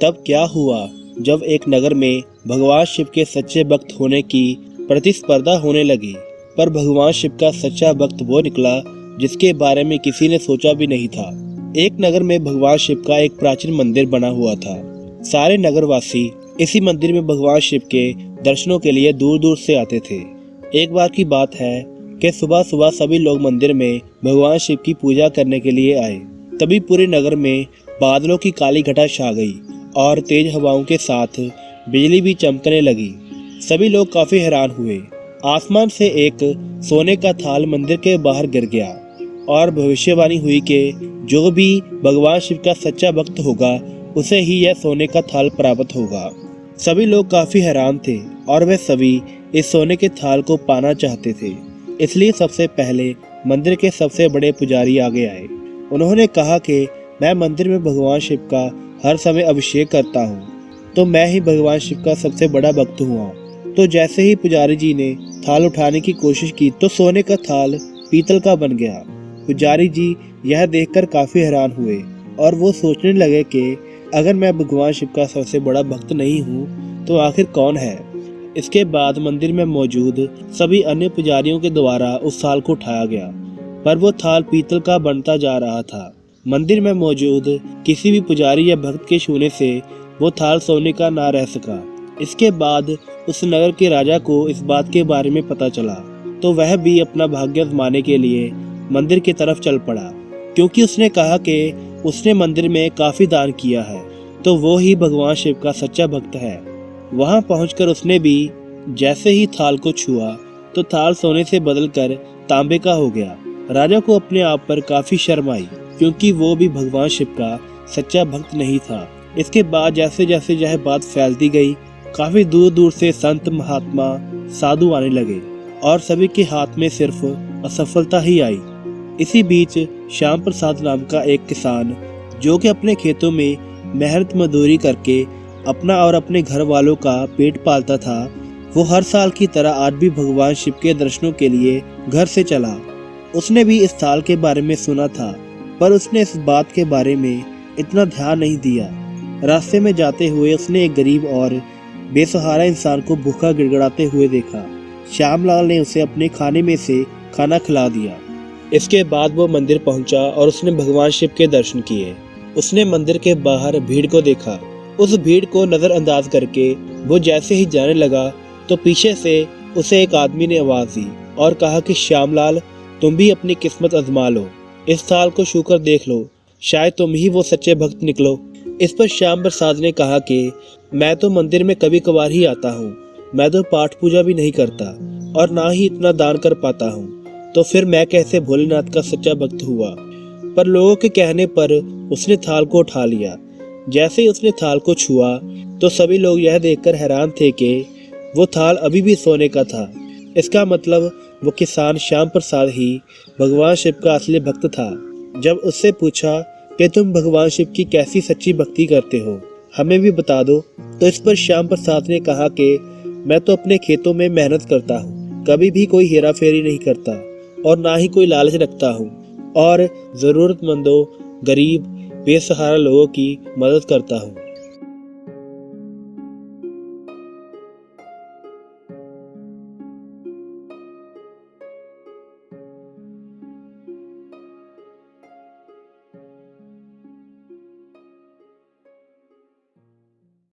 तब क्या हुआ जब एक नगर में भगवान शिव के सच्चे भक्त होने की प्रतिस्पर्धा होने लगी। पर भगवान शिव का सच्चा भक्त वो निकला जिसके बारे में किसी ने सोचा भी नहीं था। एक नगर में भगवान शिव का एक प्राचीन मंदिर बना हुआ था। सारे नगरवासी इसी मंदिर में भगवान शिव के दर्शनों के लिए दूर दूर से आते थे। एक बार की बात है कि सुबह सुबह सभी लोग मंदिर में भगवान शिव की पूजा करने के लिए आए। तभी पूरे नगर में बादलों की काली घटा छा गई और तेज हवाओं के साथ बिजली भी चमकने लगी। सभी लोग काफी हैरान हुए। आसमान से एक सोने का थाल मंदिर के बाहर गिर गया और भविष्यवाणी हुई कि जो भी भगवान शिव का सच्चा भक्त होगा उसे ही यह सोने का थाल प्राप्त होगा। सभी लोग काफी हैरान थे और वे सभी इस सोने के थाल को पाना चाहते थे। इसलिए सबसे पहले मंदिर के सबसे बड़े पुजारी आगे आए। उन्होंने कहा कि मैं मंदिर में भगवान शिव का हर समय अभिषेक करता हूँ, तो मैं ही भगवान शिव का सबसे बड़ा भक्त हुआ। तो जैसे ही पुजारी जी ने थाल उठाने की कोशिश की तो सोने का थाल पीतल का बन गया। पुजारी जी यह देखकर काफी हैरान हुए और वो सोचने लगे कि अगर मैं भगवान शिव का सबसे बड़ा भक्त नहीं हूँ तो आखिर कौन है। इसके बाद मंदिर में मौजूद सभी अन्य पुजारियों के द्वारा उस थाल को उठाया गया, पर वो थाल पीतल का बनता जा रहा था। मंदिर में मौजूद किसी भी पुजारी या भक्त के छूने से वो थाल सोने का ना रह सका। इसके बाद उस नगर के राजा को इस बात के बारे में पता चला, तो वह भी अपना भाग्य आजमाने के लिए मंदिर की तरफ चल पड़ा, क्योंकि उसने कहा कि उसने मंदिर में काफी दान किया है, तो वो ही भगवान शिव का सच्चा भक्त है। वहां पहुंचकर उसने भी जैसे ही थाल को छुआ तो थाल सोने से बदलकर तांबे का हो गया। राजा को अपने आप पर काफी शर्म आई, क्योंकि वो भी भगवान शिव का सच्चा भक्त नहीं था। इसके बाद जैसे जैसे यह बात फैलती गई, काफी दूर दूर से संत, महात्मा, साधु आने लगे और सभी के हाथ में सिर्फ असफलता ही आई। इसी बीच श्याम प्रसाद नाम का एक किसान, जो कि अपने खेतों में मेहनत मजदूरी करके अपना और अपने घर वालों का पेट पालता था, वो हर साल की तरह आज भी भगवान शिव के दर्शनों के लिए घर से चला। उसने भी इस थाल के बारे में सुना था, पर उसने इस बात के बारे में इतना ध्यान नहीं दिया। रास्ते में जाते हुए उसने एक गरीब और बेसहारा इंसान को भूखा गिड़गिड़ाते हुए देखा। श्यामलाल ने उसे अपने खाने में से खाना खिला दिया। इसके बाद वो मंदिर पहुंचा और उसने भगवान शिव के दर्शन किए। उसने मंदिर के बाहर भीड़ को देखा। उस भीड़ को नजरअंदाज करके वो जैसे ही जाने लगा तो पीछे से उसे एक आदमी ने आवाज दी और कहा कि श्यामलाल, तुम भी अपनी किस्मत आजमा लो, इस थाल को छू कर देख लो, शायद तुम ही वो सच्चे भक्त निकलो। इस पर श्याम प्रसाद ने कहा कि मैं तो मंदिर में कभी कभार ही आता हूँ, मैं तो पाठ पूजा भी नहीं करता और ना ही इतना दान कर पाता हूँ, तो फिर मैं कैसे भोलेनाथ का सच्चा भक्त हुआ। पर लोगों के कहने पर उसने थाल को उठा लिया। जैसे ही उसने थाल को छुआ तो सभी लोग यह देखकर हैरान थे कि वो थाल अभी भी सोने का था। इसका मतलब वो किसान श्याम प्रसाद ही भगवान शिव का असली भक्त था। जब उससे पूछा कि तुम भगवान शिव की कैसी सच्ची भक्ति करते हो, हमें भी बता दो, तो इस पर श्याम प्रसाद ने कहा कि मैं तो अपने खेतों में मेहनत करता हूँ, कभी भी कोई हेरा फेरी नहीं करता और ना ही कोई लालच रखता हूँ, और जरूरतमंदों, गरीब, बेसहारा लोगों की मदद करता हूँ।